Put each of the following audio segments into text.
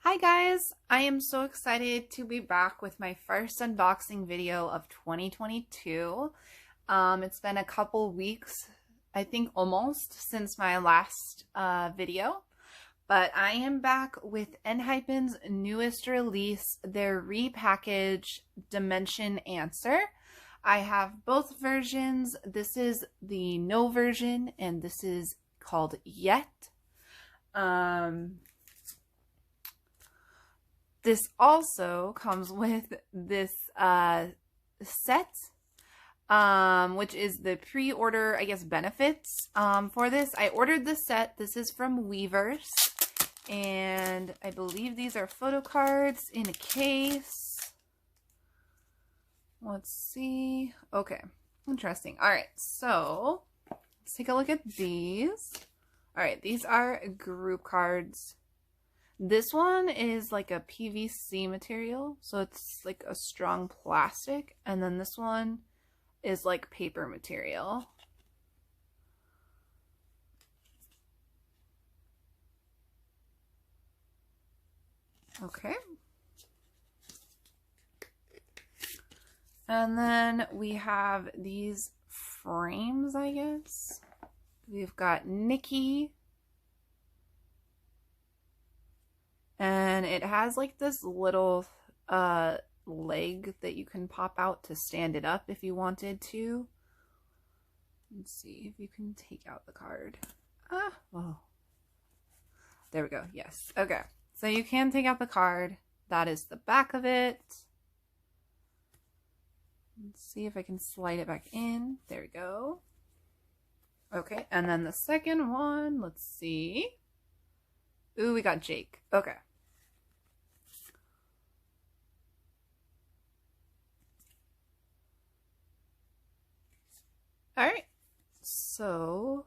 Hi guys! I am so excited to be back with my first unboxing video of 2022. It's been a couple weeks, I think almost, since my last video. But I am back with Enhypen's newest release, their repackaged Dimension Answer. I have both versions. This is the no version and this is called Yet. This also comes with this set, which is the pre-order, I guess, benefits for this. I ordered this set. This is from Weverse, and I believe these are photo cards in a case. Let's see. Okay, interesting. All right, so let's take a look at these. All right, these are group cards. This one is like a PVC material, so it's like a strong plastic, and then this one is like paper material. Okay. And then we have these frames, I guess. We've got Nikki. And it has like this little leg that you can pop out to stand it up if you wanted to. Let's see if you can take out the card. Oh. There we go. Yes. Okay. So you can take out the card. That is the back of it. Let's see if I can slide it back in. There we go. Okay. And then the second one, let's see. Ooh, we got Jake. Okay. All right, so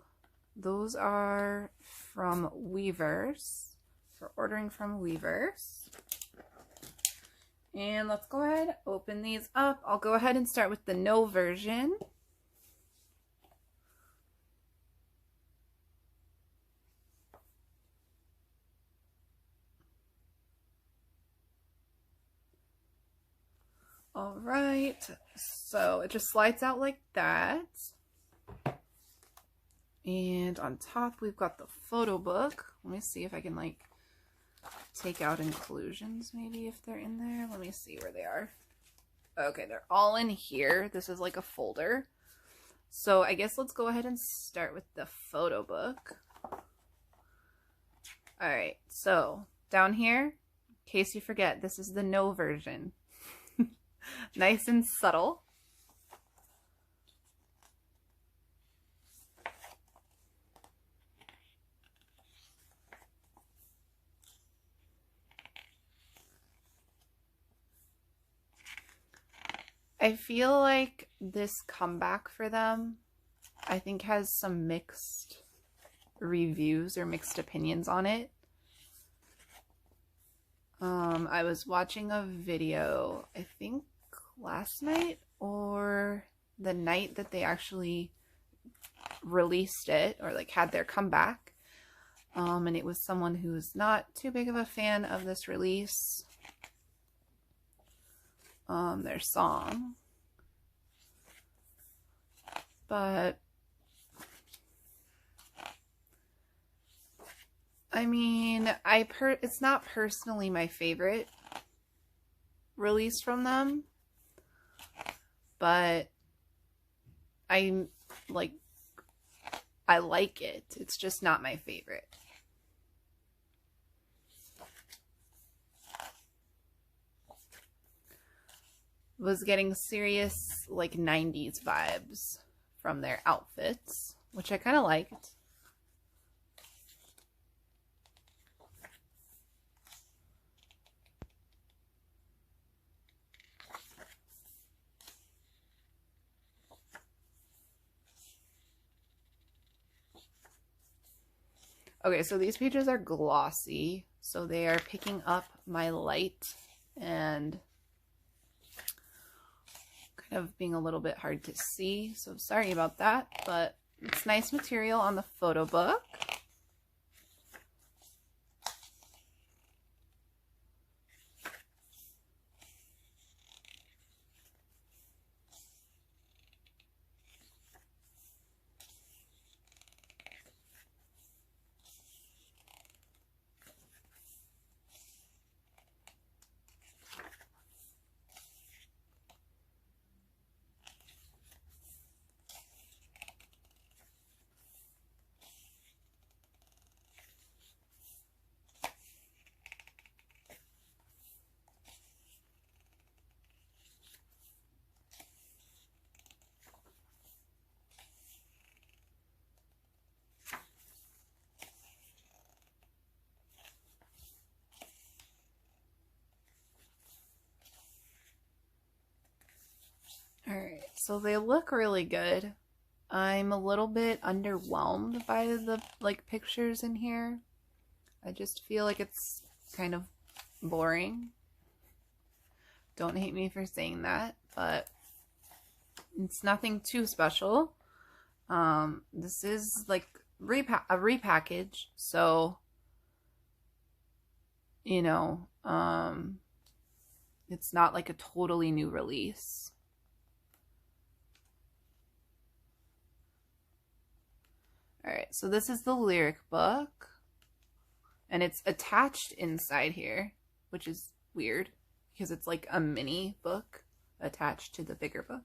those are from Weverse, for ordering from Weverse. And let's go ahead, open these up. I'll go ahead and start with the no version. All right, so it just slides out like that. And on top, we've got the photo book. Let me see if I can like take out inclusions, maybe if they're in there. Let me see where they are. Okay, they're all in here. This is like a folder. So I guess let's go ahead and start with the photo book. All right, so down here, in case you forget, this is the no version. Nice and subtle. I feel like this comeback for them, I think, has some mixed reviews or mixed opinions on it. I was watching a video, I think last night or the night that they actually released it, or like had their comeback. And it was someone who's not too big of a fan of this release. Their song. But I mean, it's not personally my favorite release from them, but I like it. It's just not my favorite. Was getting serious like 90s vibes from their outfits, which I kind of liked. Okay, so these pages are glossy, so they are picking up my light and kind of being a little bit hard to see, so sorry about that, but it's nice material on the photo book. So they look really good. I'm a little bit underwhelmed by the pictures in here. I just feel like it's kind of boring. Don't hate me for saying that, but it's nothing too special. This is like a repackage, so you know, it's not like a totally new release. Alright, so this is the lyric book, and it's attached inside here, which is weird because it's like a mini book attached to the bigger book.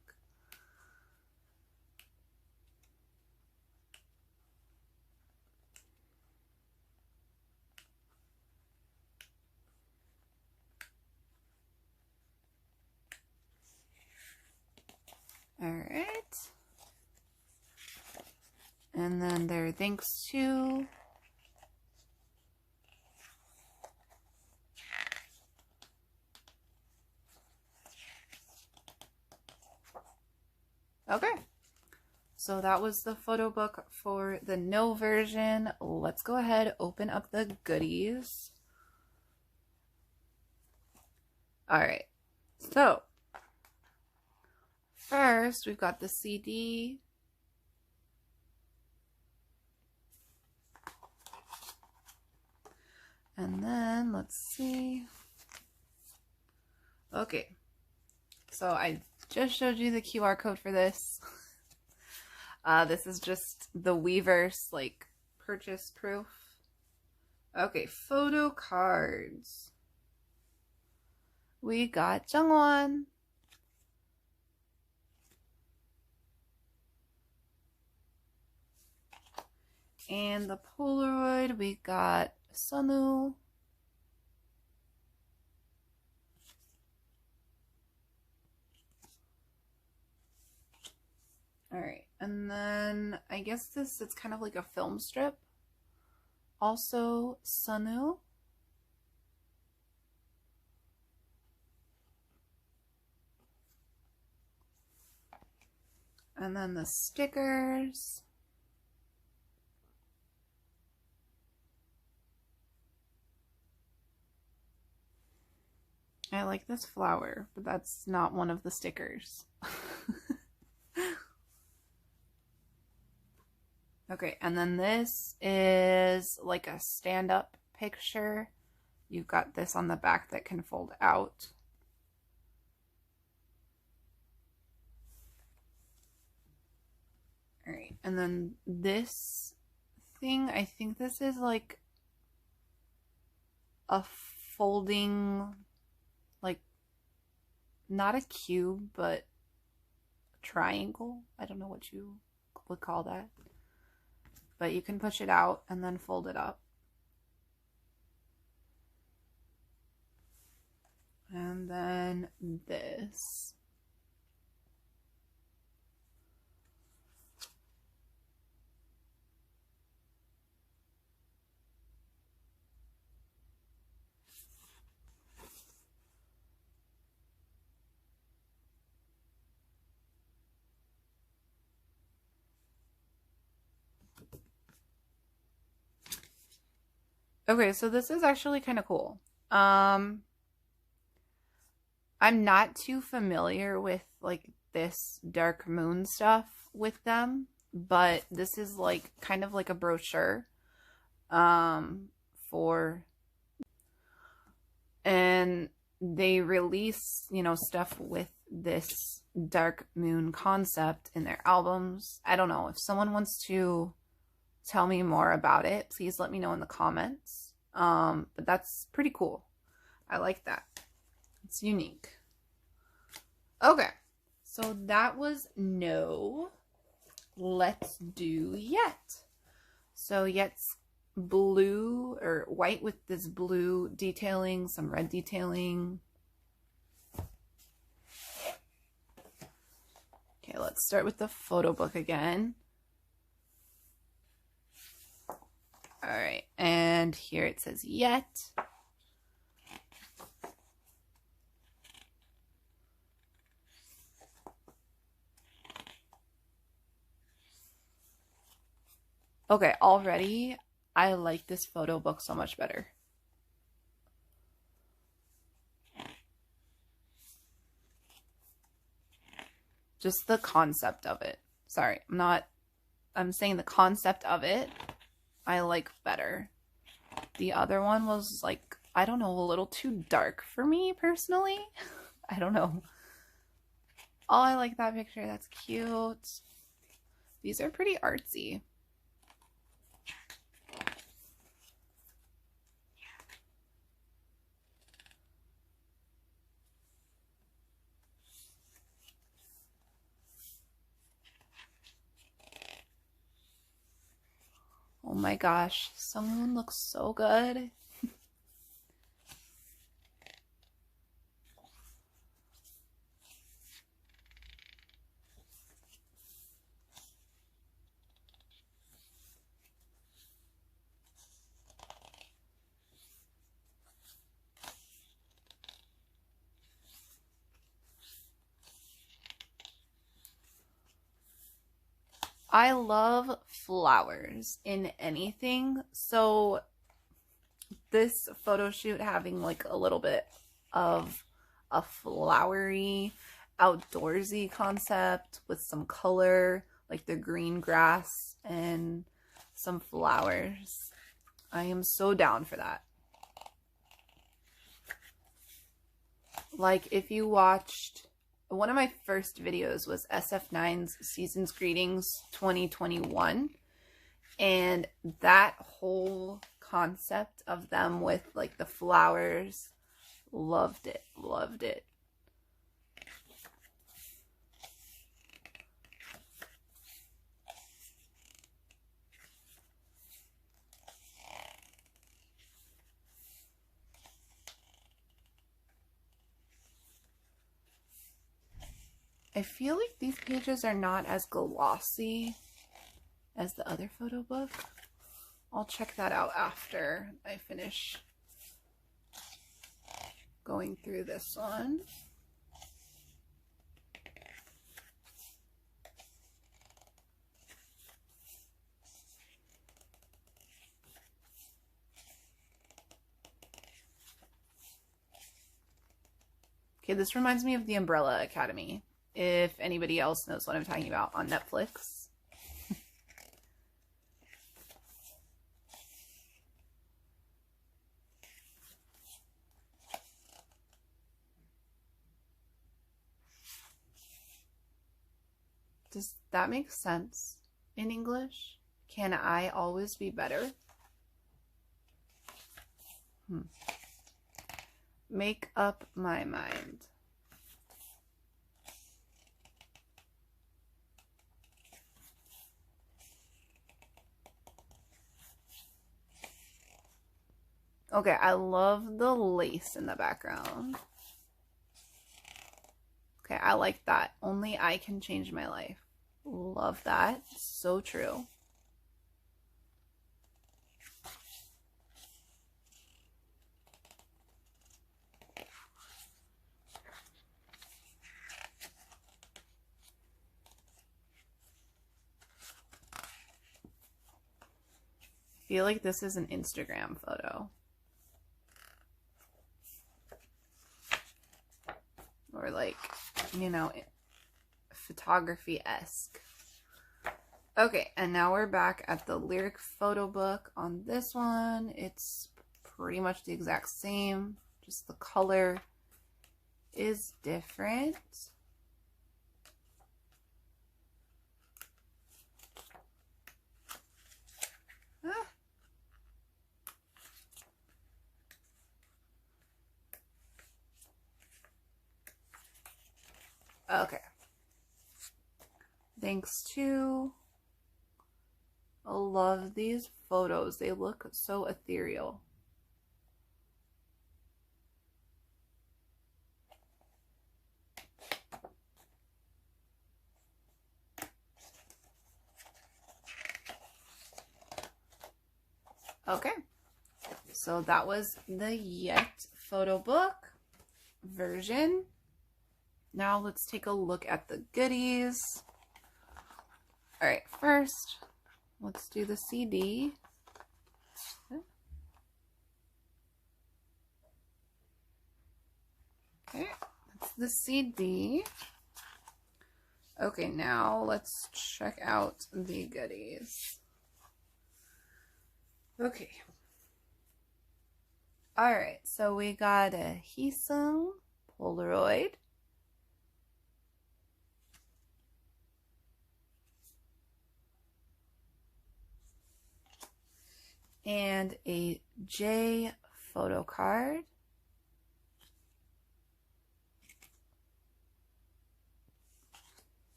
Alright. And then there are thanks to. Okay. So that was the photo book for the no version. Let's go ahead, open up the goodies. Alright. So first we've got the CD. And then, let's see. Okay. So I just showed you the QR code for this. This is just the Weverse, like, purchase proof. Okay, photo cards. We got Jungwon. And the Polaroid, we got Sunoo. Alright, and then I guess it's kind of like a film strip. Also, Sunoo. And then the stickers. I like this flower, but that's not one of the stickers. Okay, and then this is like a stand-up picture. You've got this on the back that can fold out. All right, and then this thing, I think this is like a folding, like, not a cube, but a triangle. I don't know what you would call that. But you can push it out and then fold it up. And then this. Okay, so this is actually kind of cool. I'm not too familiar with like this dark moon stuff with them, but this is like kind of like a brochure for, and they release, you know, stuff with this dark moon concept in their albums. I don't know if someone wants to tell me more about it, please let me know in the comments. But that's pretty cool. I like that. It's unique. Okay, so that was no. Let's do yet. So yet's blue or white with this blue detailing, some red detailing. Okay, let's start with the photo book again. All right, and here it says yet. Okay, already I like this photo book so much better. Just the concept of it. Sorry, I'm saying the concept of it I like better. The other one was like, I don't know, a little too dark for me personally. I don't know. Oh, I like that picture. That's cute. These are pretty artsy. Oh my gosh, Sunghoon looks so good. I love flowers in anything, so this photo shoot having like a little bit of a flowery, outdoorsy concept with some color, like the green grass and some flowers. I am so down for that. Like, if you watched, one of my first videos was SF9's Season's Greetings 2021, and that whole concept of them with like the flowers, loved it, loved it. I feel like these pages are not as glossy as the other photo book. I'll check that out after I finish going through this one. Okay, this reminds me of the Umbrella Academy, if anybody else knows what I'm talking about, on Netflix. Does that make sense in English? Can I always be better? Make up my mind. Okay, I love the lace in the background. Okay, I like that. Only I can change my life. Love that. So true. I feel like this is an Instagram photo. Or like, you know, photography-esque. Okay, and now we're back at the lyric photo book. On this one, it's pretty much the exact same, just the color is different. Okay. Thanks to, I love these photos. They look so ethereal. Okay. So that was the Yet photo book version. Now let's take a look at the goodies. All right, first, let's do the CD. Okay, that's the CD. Okay, now let's check out the goodies. Okay. Alright, so we got a Heeseung Polaroid. And a J photo card.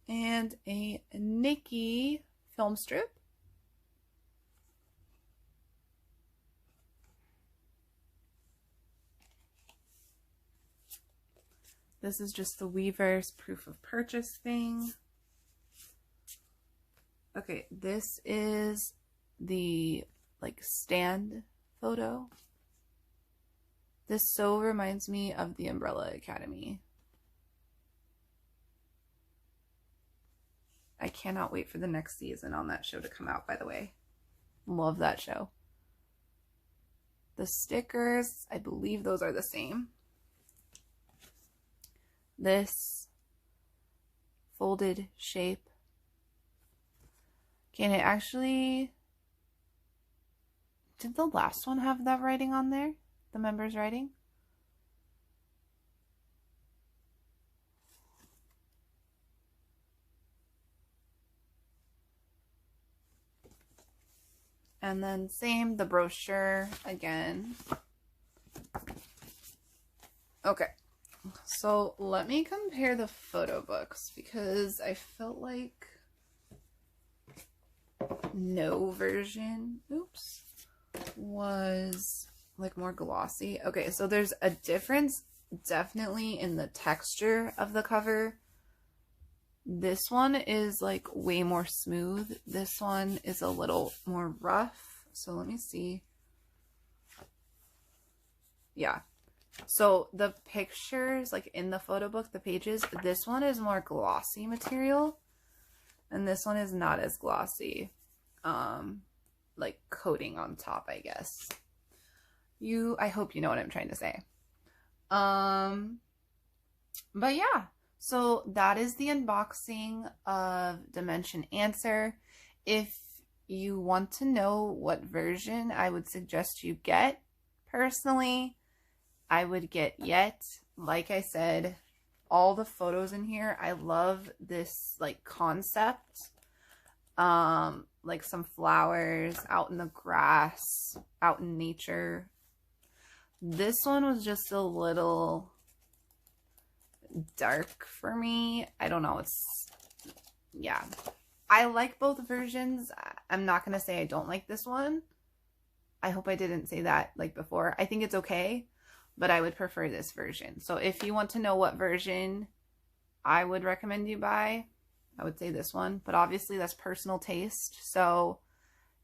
And a Nikki film strip. This is just the Weverse proof of purchase thing. Okay, this is the like stand photo. This so reminds me of the Umbrella Academy. I cannot wait for the next season on that show to come out, by the way. Love that show. The stickers, I believe those are the same. This folded shape. Can it actually... Did the last one have that writing on there? The members' writing? And then same, the brochure again. Okay, so let me compare the photo books because I felt like no version, oops, was like more glossy. Okay, so there's a difference definitely in the texture of the cover. This one is like way more smooth. This one is a little more rough. So let me see. Yeah. So the pictures, like in the photo book, the pages, this one is more glossy material. And this one is not as glossy. Like coating on top, I guess. I hope you know what I'm trying to say. But yeah. So that is the unboxing of Dimension Answer. If you want to know what version I would suggest you get, personally, I would get Yet. Like I said, all the photos in here, I love this like concept. Like some flowers out in the grass, out in nature. This one was just a little dark for me. I don't know. Yeah. I like both versions. I'm not going to say I don't like this one. I hope I didn't say that like before. I think it's okay, but I would prefer this version. So if you want to know what version I would recommend you buy, I would say this one. But obviously that's personal taste. So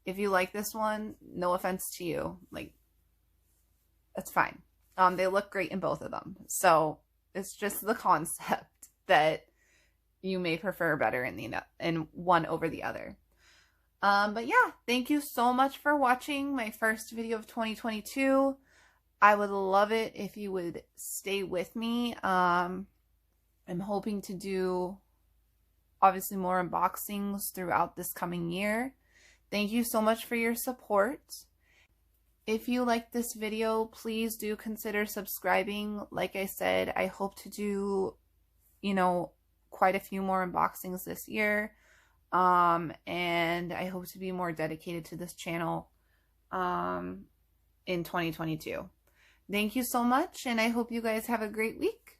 if you like this one, no offense to you. Like, that's fine. They look great in both of them. So it's just the concept that you may prefer better in one over the other. But yeah, thank you so much for watching my first video of 2022. I would love it if you would stay with me. I'm hoping to do obviously more unboxings throughout this coming year. Thank you so much for your support. If you like this video, please do consider subscribing. Like I said, I hope to do, quite a few more unboxings this year. And I hope to be more dedicated to this channel in 2022. Thank you so much, and I hope you guys have a great week.